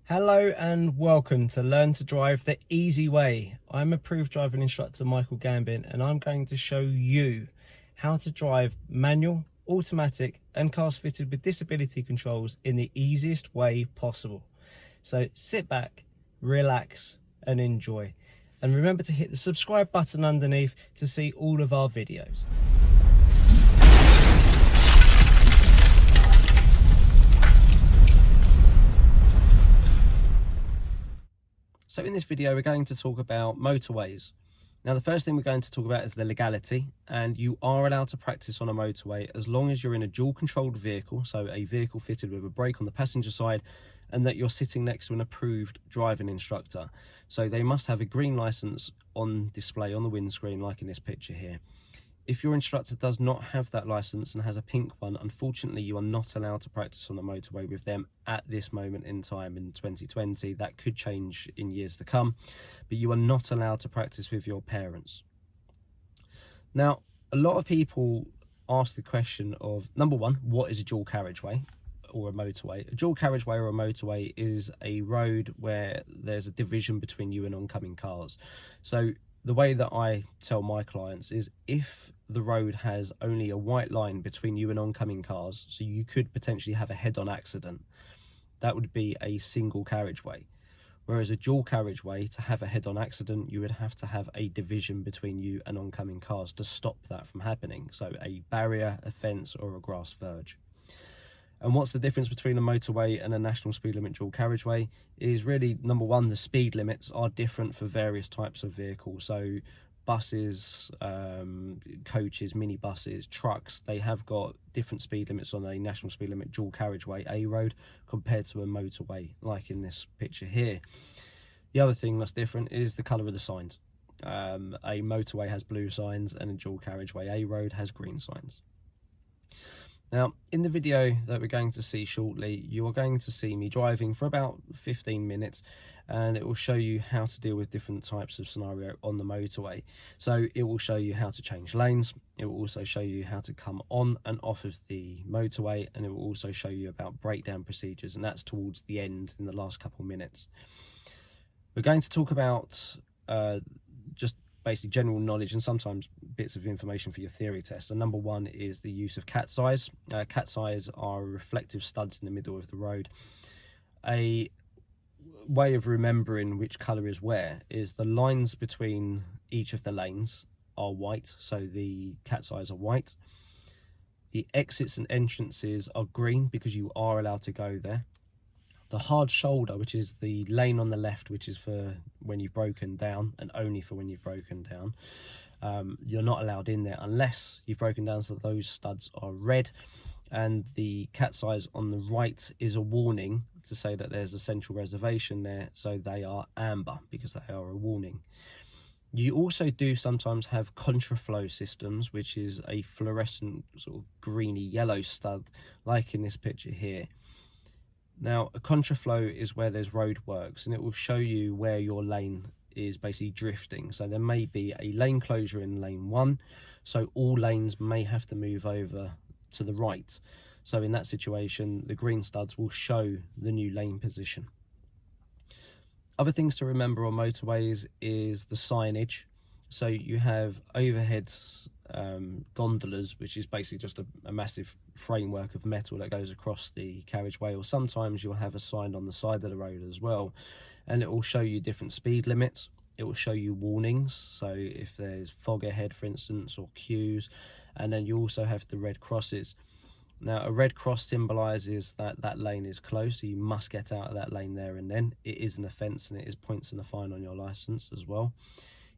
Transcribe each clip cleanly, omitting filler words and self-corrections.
Hello and welcome to Learn to Drive the Easy Way. I'm approved driving instructor Michael Gambin and I'm going to show you how to drive manual, automatic and cars fitted with disability controls in the easiest way possible. So sit back, relax and enjoy. And remember to hit the subscribe button underneath to see all of our videos. So in this video, we're going to talk about motorways. Now, the first thing we're going to talk about is the legality, and you are allowed to practice on a motorway as long as you're in a dual controlled vehicle, so a vehicle fitted with a brake on the passenger side, and that you're sitting next to an approved driving instructor. So they must have a green license on display on the windscreen, like in this picture here. If your instructor does not have that license and has a pink one, unfortunately you are not allowed to practice on the motorway with them at this moment in time in 2020. That could change in years to come, but you are not allowed to practice with your parents. Now, a lot of people ask the question of, number one, what is a dual carriageway or a motorway? A dual carriageway or a motorway is a road where there's a division between you and oncoming cars. So the way that I tell my clients is, if the road has only a white line between you and oncoming cars, so you could potentially have a head-on accident, that would be a single carriageway. Whereas a dual carriageway, to have a head-on accident, you would have to have a division between you and oncoming cars to stop that from happening. So a barrier, a fence or a grass verge. And what's the difference between a motorway and a national speed limit dual carriageway is really, number one, the speed limits are different for various types of vehicles. So buses, coaches, minibuses, trucks, they have got different speed limits on a national speed limit dual carriageway A road compared to a motorway, like in this picture here. The other thing that's different is the colour of the signs. A motorway has blue signs and a dual carriageway A road has green signs. Now, in the video that we're going to see shortly, you are going to see me driving for about 15 minutes, and it will show you how to deal with different types of scenario on the motorway. So it will show you how to change lanes, it will also show you how to come on and off of the motorway, and it will also show you about breakdown procedures, and that's towards the end in the last couple of minutes. We're going to talk about just basically general knowledge and sometimes bits of information for your theory test. And number one is the use of cat's eyes. Cat's eyes are reflective studs in the middle of the road. A way of remembering which colour is where is the lines between each of the lanes are white, so the cat's eyes are white. The exits and entrances are green because you are allowed to go there. The hard shoulder, which is the lane on the left, which is for when you've broken down and only for when you've broken down, you're not allowed in there unless you've broken down, so those studs are red. And the cat's eyes on the right is a warning to say that there's a central reservation there, so they are amber because they are a warning. You also do sometimes have contraflow systems, which is a fluorescent sort of greeny yellow stud, like in this picture here. Now, a contraflow is where there's road works, and it will show you where your lane is basically drifting. So there may be a lane closure in lane 1, so all lanes may have to move over to the right. So in that situation, the green studs will show the new lane position. Other things to remember on motorways is the signage. So you have overheads, gondolas, which is basically just a massive framework of metal that goes across the carriageway, or sometimes you'll have a sign on the side of the road as well, and it will show you different speed limits. It will show you warnings, so if there's fog ahead, for instance, or queues, and then you also have the red crosses. Now, a red cross symbolises that that lane is closed, so you must get out of that lane there and then. It is an offence and it is points and a fine on your licence as well.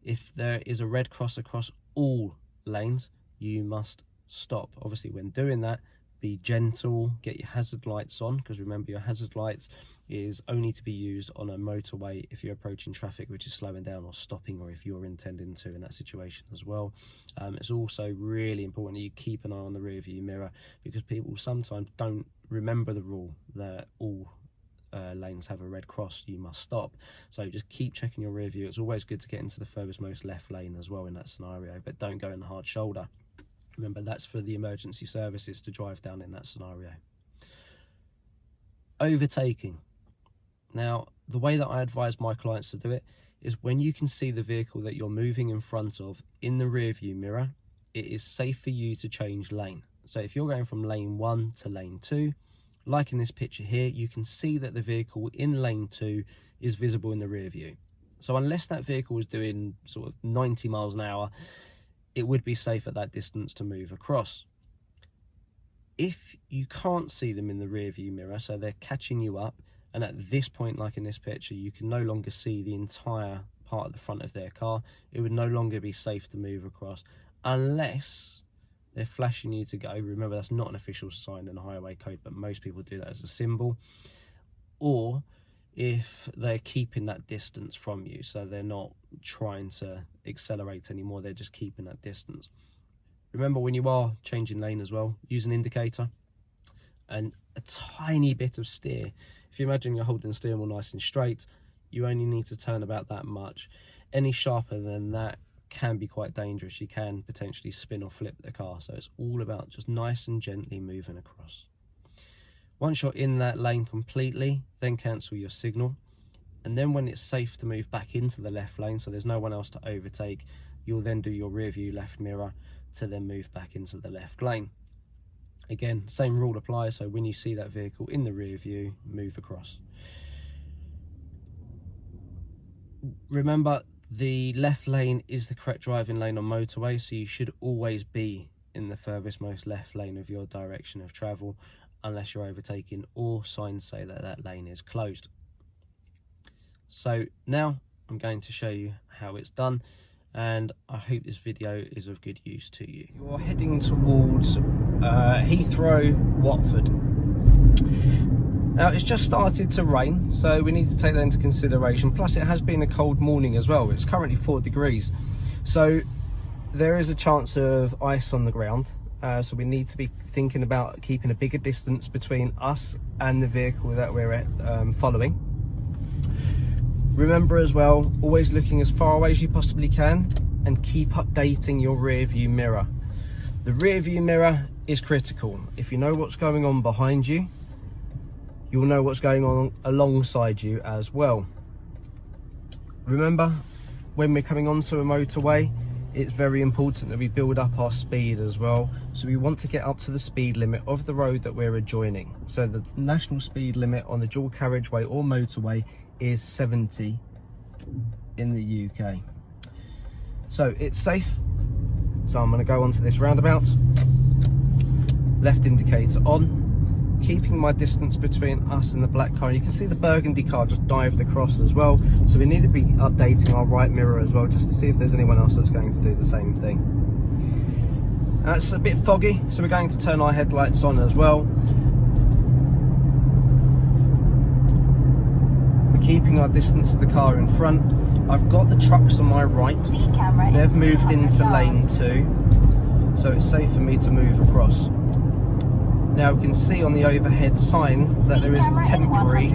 If there is a red cross across all lanes, you must stop. Obviously, when doing that, be gentle, get your hazard lights on, because remember, your hazard lights is only to be used on a motorway if you're approaching traffic which is slowing down or stopping, or if you're intending to in that situation as well. It's also really important that you keep an eye on the rear view mirror, because people sometimes don't remember the rule that all lanes have a red cross, you must stop. So just keep checking your rear view. It's always good to get into the furthest most left lane as well in that scenario, but don't go in the hard shoulder. Remember, that's for the emergency services to drive down in that scenario. Overtaking. Now, the way that I advise my clients to do it is when you can see the vehicle that you're moving in front of in the rear view mirror, it is safe for you to change lane. So if you're going from lane 1 to lane 2, like in this picture here, you can see that the vehicle in lane 2 is visible in the rear view. So unless that vehicle was doing sort of 90 miles an hour, it would be safe at that distance to move across. If you can't see them in the rear view mirror, so they're catching you up, and at this point, like in this picture, you can no longer see the entire part of the front of their car, it would no longer be safe to move across unless they're flashing you to go. Remember, that's not an official sign in the highway code, but most people do that as a symbol. Or if they're keeping that distance from you, so they're not trying to accelerate anymore, they're just keeping that distance. Remember, when you are changing lane as well, use an indicator and a tiny bit of steer. If you imagine you're holding the steering wheel nice and straight, you only need to turn about that much. Any sharper than that can be quite dangerous. You can potentially spin or flip the car, so it's all about just nice and gently moving across. Once you're in that lane completely, then cancel your signal, and then when it's safe to move back into the left lane, so there's no one else to overtake, you'll then do your rear view left mirror to then move back into the left lane. Again, same rule applies, so when you see that vehicle in the rear view, move across. Remember, the left lane is the correct driving lane on motorway, so you should always be in the furthest most left lane of your direction of travel, unless you're overtaking or signs say that that lane is closed. So now I'm going to show you how it's done, and I hope this video is of good use to you. You're heading towards Heathrow, Watford. Now, it's just started to rain, so we need to take that into consideration. Plus, it has been a cold morning as well. It's currently 4 degrees. So there is a chance of ice on the ground. So we need to be thinking about keeping a bigger distance between us and the vehicle that we're following. Remember as well, always looking as far away as you possibly can, and keep updating your rear view mirror. The rear view mirror is critical. If you know what's going on behind you, you'll know what's going on alongside you as well. Remember, when we're coming onto a motorway, it's very important that we build up our speed as well. So we want to get up to the speed limit of the road that we're adjoining. So the national speed limit on the dual carriageway or motorway is 70 in the UK. So it's safe. So I'm going to go onto this roundabout, left indicator on, keeping my distance between us and the black car. You can see the burgundy car just dived across as well, so we need to be updating our right mirror as well, just to see if there's anyone else that's going to do the same thing. It's a bit foggy, so we're going to turn our headlights on as well. We're keeping our distance to the car in front. I've got the trucks on my right. They've moved into lane 2, so it's safe for me to move across. Now we can see on the overhead sign that there is a temporary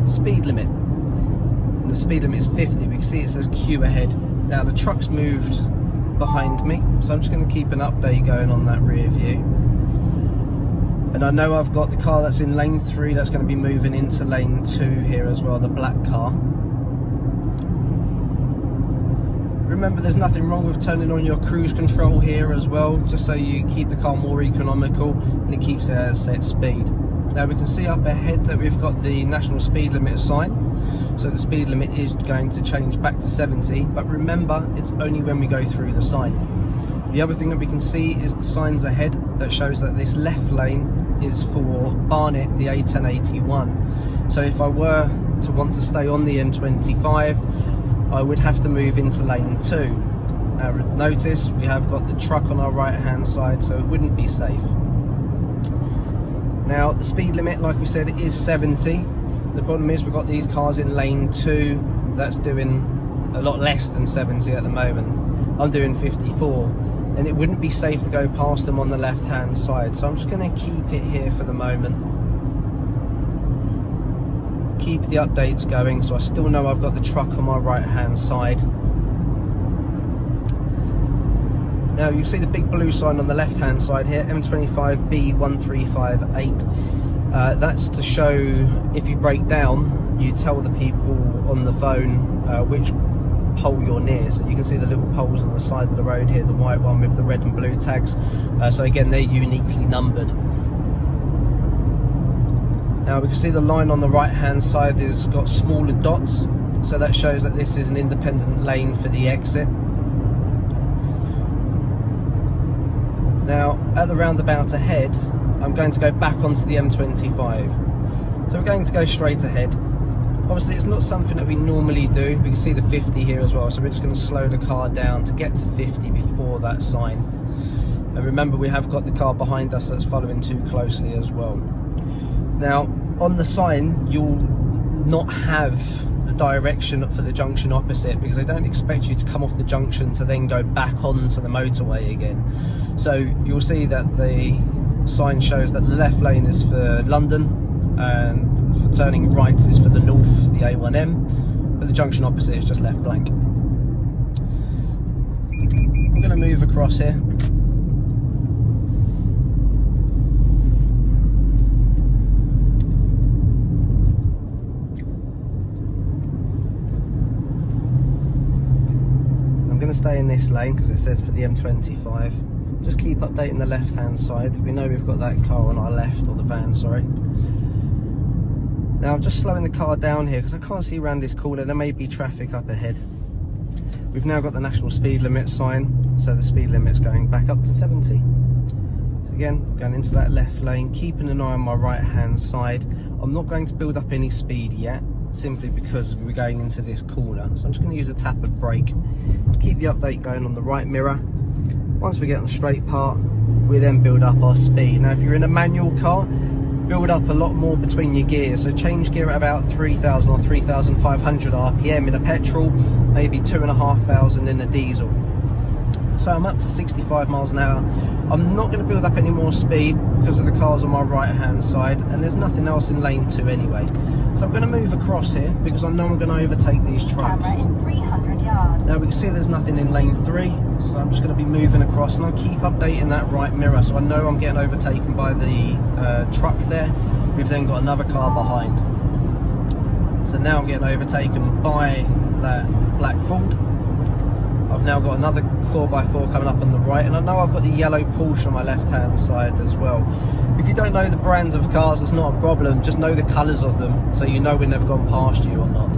speed limit. And the speed limit is 50. We can see it says queue ahead. Now the truck's moved behind me, so I'm just going to keep an update going on that rear view. And I know I've got the car that's in lane 3 that's going to be moving into lane 2 here as well, the black car. Remember, there's nothing wrong with turning on your cruise control here as well, just so you keep the car more economical and it keeps it at a set speed. Now we can see up ahead that we've got the national speed limit sign, so the speed limit is going to change back to 70, but remember, it's only when we go through the sign. The other thing that we can see is the signs ahead that shows that this left lane is for Barnet, the A1081. So if I were to want to stay on the M25, I would have to move into lane 2. Now notice we have got the truck on our right hand side, so it wouldn't be safe. Now the speed limit, like we said, is 70. The problem is we've got these cars in lane 2 that's doing a lot less than 70 at the moment. I'm doing 54, and it wouldn't be safe to go past them on the left hand side, so I'm just going to keep it here for the moment. Keep the updates going, so I still know I've got the truck on my right hand side. Now you see the big blue sign on the left hand side here, M25B1358. That's to show if you break down, you tell the people on the phone which pole you're near. So you can see the little poles on the side of the road here, the white one with the red and blue tags. So again, they're uniquely numbered. Now we can see the line on the right hand side has got smaller dots, so that shows that this is an independent lane for the exit. Now at the roundabout ahead, I'm going to go back onto the M25. So we're going to go straight ahead. Obviously it's not something that we normally do. We can see the 50 here as well, so we're just going to slow the car down to get to 50 before that sign. And remember, we have got the car behind us that's following too closely as well. Now on the sign you'll not have the direction for the junction opposite, because they don't expect you to come off the junction to then go back onto the motorway again. So you'll see that the sign shows that the left lane is for London and for turning right is for the north, the A1M, but the junction opposite is just left blank. I'm going to move across here. I'm going to stay in this lane because it says for the M25. Just keep updating the left hand side. We know we've got that car on our left, or the van, sorry. Now I'm just slowing the car down here because I can't see around this corner. There may be traffic up ahead. We've now got the national speed limit sign, so the speed limit's going back up to 70. So again, I'm going into that left lane, keeping an eye on my right hand side. I'm not going to build up any speed yet, simply because we're going into this corner. So I'm just going to use a tap of brake, keep the update going on the right mirror. Once we get on the straight part, we then build up our speed. Now if you're in a manual car, build up a lot more between your gears. So change gear at about 3,000 or 3,500 RPM in a petrol, maybe 2,500 in a diesel. So I'm up to 65 miles an hour. I'm not going to build up any more speed because of the cars on my right hand side, and there's nothing else in lane 2 anyway. So I'm going to move across here because I know I'm going to overtake these trucks. Now we can see there's nothing in lane 3, so I'm just going to be moving across, and I'll keep updating that right mirror so I know I'm getting overtaken by the truck there. We've then got another car behind. So now I'm getting overtaken by that black Ford. I've now got another 4x4 coming up on the right, and I know I've got the yellow Porsche on my left hand side as well. If you don't know the brands of cars, it's not a problem, just know the colours of them so you know when they've gone past you or not.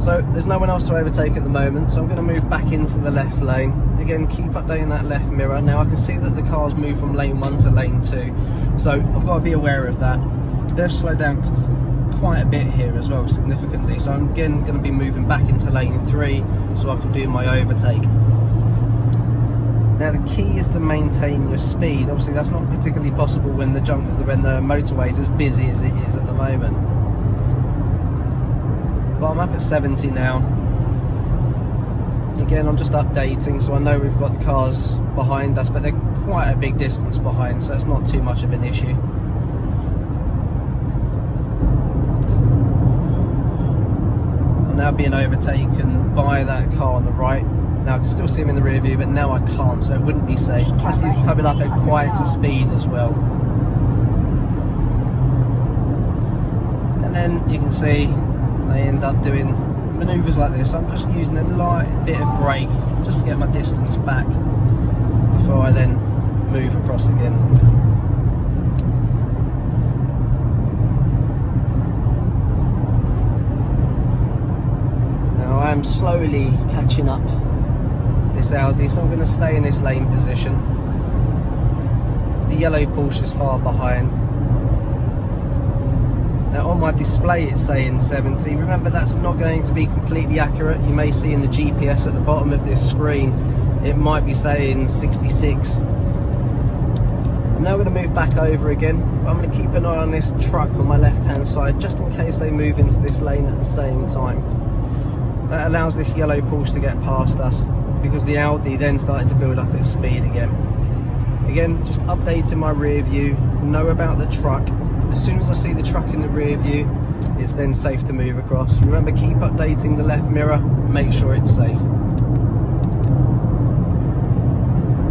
So there's no one else to overtake at the moment, so I'm going to move back into the left lane. Again, keep updating that left mirror. Now I can see that the cars move from lane 1 to lane 2, so I've got to be aware of that. They've slowed down quite a bit here as well, significantly, so I'm again going to be moving back into lane 3 so I can do my overtake. Now the key is to maintain your speed. Obviously that's not particularly possible when the motorway is as busy as it is at the moment. But I'm up at 70 now. Again, I'm just updating, so I know we've got the cars behind us, but they're quite a big distance behind, so it's not too much of an issue. I'm now being overtaken by that car on the right. Now I can still see him in the rear view, but now I can't, so it wouldn't be safe. Plus he's coming up at quite a speed as well. And then you can see they end up doing manoeuvres like this. I'm just using a light bit of brake just to get my distance back before I then move across again. Now I am slowly catching up this Audi, so I'm going to stay in this lane position. The yellow Porsche is far behind. Now on my display it's saying 70. Remember, that's not going to be completely accurate. You may see in the GPS at the bottom of this screen it might be saying 66. I'm now going to move back over again. I'm going to keep an eye on this truck on my left hand side just in case they move into this lane at the same time. That allows this yellow Porsche to get past us because the Audi then started to build up its speed again. Again, just updating my rear view, know about the truck. As soon as I see the truck in the rear view, it's then safe to move across. Remember, keep updating the left mirror, make sure it's safe.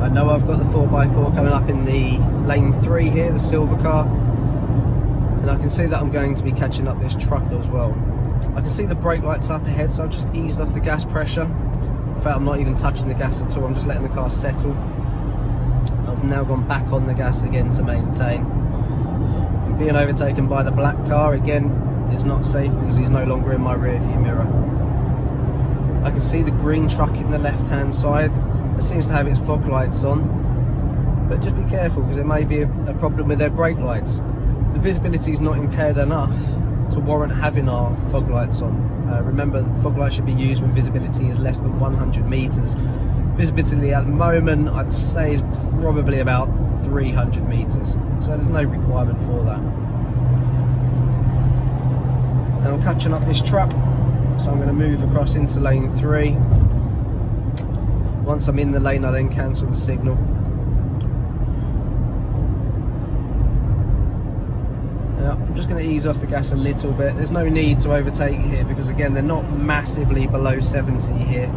I know I've got the 4x4 coming up in the lane 3 here, the silver car. and I can see that I'm going to be catching up this truck as well. I can see the brake lights up ahead, so I've just eased off the gas pressure. In fact, I'm not even touching the gas at all, I'm just letting the car settle. I've now gone back on the gas again to maintain. I'm being overtaken by the black car again. It's not safe because he's no longer in my rear view mirror. I can see the green truck in the left hand side. It seems to have its fog lights on, but just be careful because there may be a problem with their brake lights. The visibility is not impaired enough to warrant having our fog lights on. Remember, fog lights should be used when visibility is less than 100 meters. Visibility at the moment, I'd say, is probably about 300 meters, so there's no requirement for that. Now I'm catching up this truck, so I'm going to move across into lane 3. Once I'm in the lane, I then cancel the signal. Now I'm just going to ease off the gas a little bit. There's no need to overtake here because, again, they're not massively below 70 here.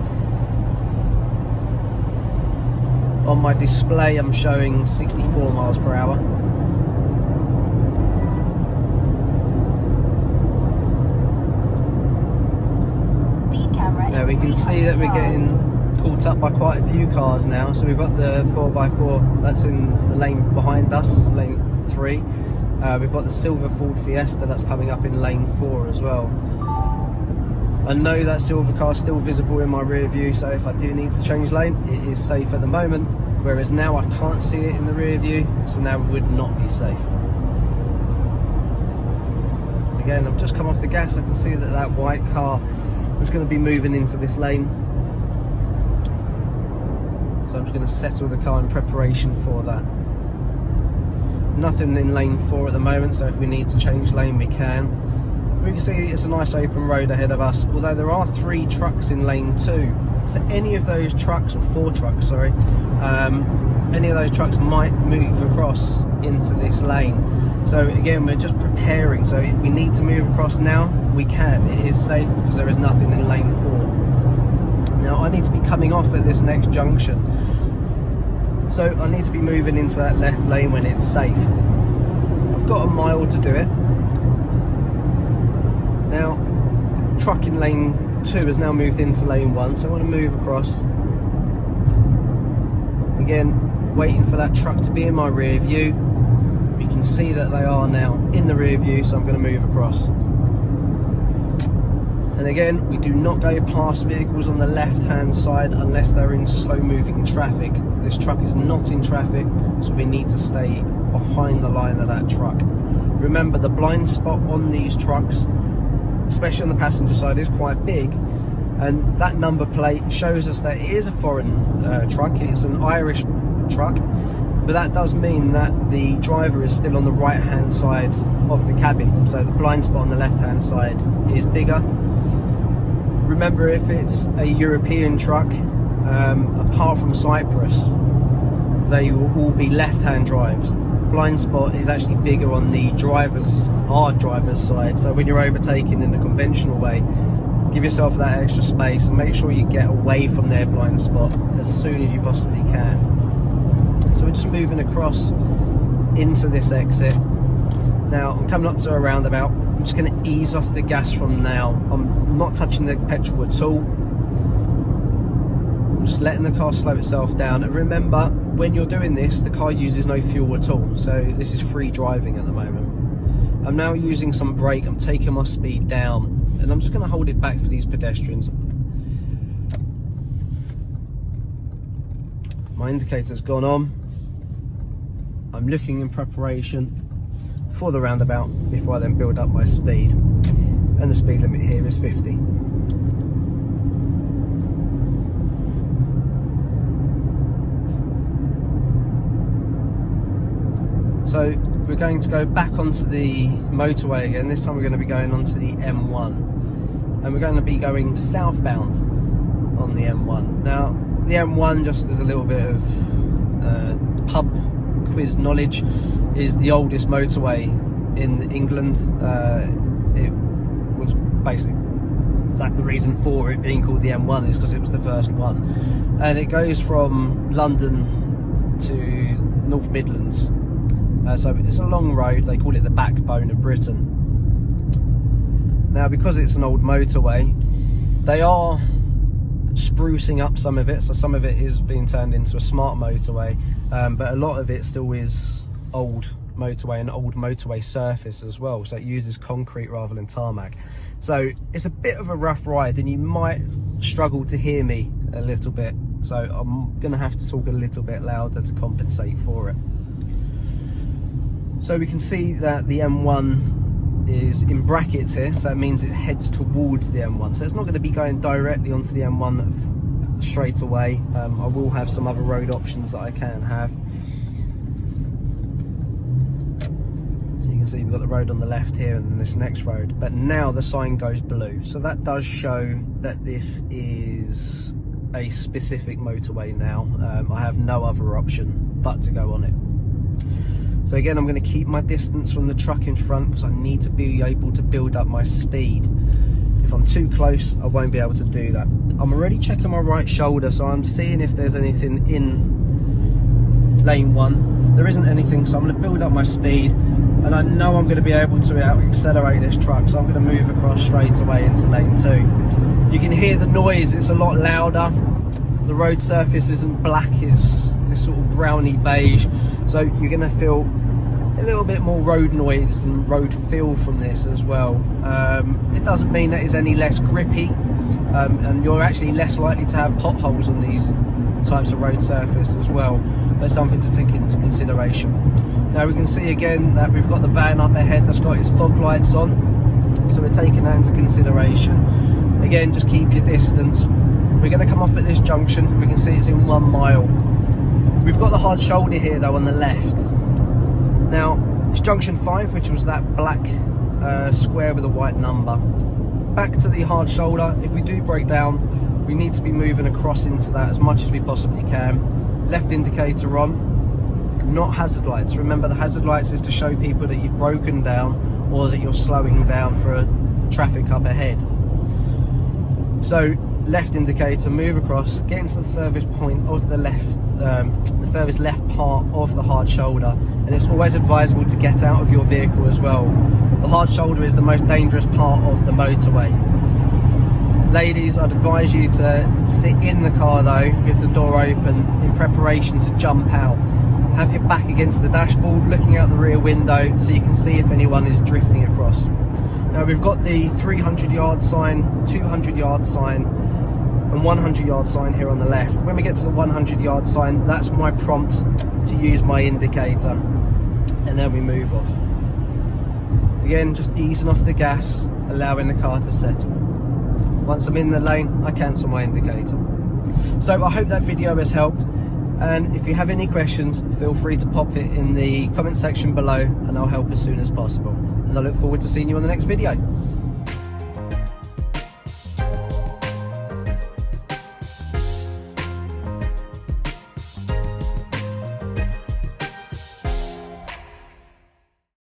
On my display I'm showing 64 miles per hour. Now we can see that we're getting caught up by quite a few cars now. So we've got the 4x4 that's in the lane behind us, lane 3. We've got the silver Ford Fiesta that's coming up in lane 4 as well. I know that silver car is still visible in my rear view, so if I do need to change lane, it is safe at the moment, whereas now I can't see it in the rear view, so now it would not be safe. Again, I've just come off the gas. I can see that that white car was going to be moving into this lane, so I'm just going to settle the car in preparation for that. Nothing in lane 4 at the moment, so if we need to change lane we can. We can see it's a nice open road ahead of us, although there are 3 trucks in lane 2. So any of those trucks, or 4 trucks, sorry, any of those trucks might move across into this lane. So again, we're just preparing, so if we need to move across now, we can. It is safe because there is nothing in lane 4. Now I need to be coming off at this next junction, so I need to be moving into that left lane when it's safe. I've got a mile to do it. Now, the truck in lane 2 has now moved into lane 1, so I want to move across. Again, waiting for that truck to be in my rear view. We can see that they are now in the rear view, so I'm going to move across. And again, we do not go past vehicles on the left hand side unless they're in slow moving traffic. This truck is not in traffic, so we need to stay behind the line of that truck. Remember, the blind spot on these trucks, especially on the passenger side, is quite big, and that number plate shows us that it is a foreign truck. It's an Irish truck, but that does mean that the driver is still on the right hand side of the cabin, so the blind spot on the left hand side is bigger. Remember, if it's a European truck, apart from Cyprus, they will all be left hand drives. Blind spot is actually bigger on the our driver's side, so when you're overtaking in the conventional way, give yourself that extra space and make sure you get away from their blind spot as soon as you possibly can. So we're just moving across into this exit. Now I'm coming up to a roundabout. I'm just going to ease off the gas from now. I'm not touching the petrol at all. I'm just letting the car slow itself down, and remember, when you're doing this, the car uses no fuel at all, so this is free driving at the moment. I'm now using some brake. I'm taking my speed down, and I'm just going to hold it back for these pedestrians. My indicator's gone on. I'm looking in preparation for the roundabout before I then build up my speed, and the speed limit here is 50. So we're going to go back onto the motorway again. This time we're going to be going onto the M1, and we're going to be going southbound on the M1. Now the M1, just as a little bit of pub quiz knowledge, is the oldest motorway in England. It was basically the reason for it being called the M1 is because it was the first one, and it goes from London to North Midlands. So it's a long road. They call it the backbone of Britain. Now, because it's an old motorway, they are sprucing up some of it, so some of it is being turned into a smart motorway, but a lot of it still is old motorway and old motorway surface as well, so it uses concrete rather than tarmac. So it's a bit of a rough ride, and you might struggle to hear me a little bit, so I'm gonna have to talk a little bit louder to compensate for it. So we can see that the M1 is in brackets here, so it means it heads towards the M1, so it's not going to be going directly onto the M1 straight away. I will have some other road options that I can have. So you can see we've got the road on the left here and then this next road, but now the sign goes blue, so that does show that this is a specific motorway now. I have no other option but to go on it. So again, I'm going to keep my distance from the truck in front because I need to be able to build up my speed. If I'm too close, I won't be able to do that. I'm already checking my right shoulder, so I'm seeing if there's anything in lane 1. There isn't anything, so I'm going to build up my speed, and I know I'm going to be able to accelerate this truck, so I'm going to move across straight away into lane 2. You can hear the noise, it's a lot louder. The road surface isn't black, it's this sort of browny beige, so you're going to feel a little bit more road noise and road feel from this as well. It doesn't mean that it's any less grippy, and you're actually less likely to have potholes on these types of road surface as well. There's something to take into consideration. Now we can see again that we've got the van up ahead that's got its fog lights on, so we're taking that into consideration. Again, just keep your distance. We're going to come off at this junction. We can see it's in 1 mile. We've got the hard shoulder here though on the left. Now it's junction 5, which was that black square with a white number. Back to the hard shoulder. If we do break down, we need to be moving across into that as much as we possibly can. Left indicator on, not hazard lights. Remember, the hazard lights is to show people that you've broken down or that you're slowing down for a traffic up ahead. So left indicator, move across, get into the furthest point of the left, the furthest left part of the hard shoulder, and it's always advisable to get out of your vehicle as well. The hard shoulder is the most dangerous part of the motorway. Ladies, I'd advise you to sit in the car though with the door open in preparation to jump out. Have your back against the dashboard, looking out the rear window so you can see if anyone is drifting across. Now we've got the 300-yard sign, 200-yard sign and 100-yard sign here on the left. When we get to the 100-yard sign, that's my prompt to use my indicator, and then we move off. Again, just easing off the gas, allowing the car to settle. Once I'm in the lane, I cancel my indicator. So I hope that video has helped, and if you have any questions, feel free to pop it in the comment section below and I'll help as soon as possible. And I look forward to seeing you on the next video.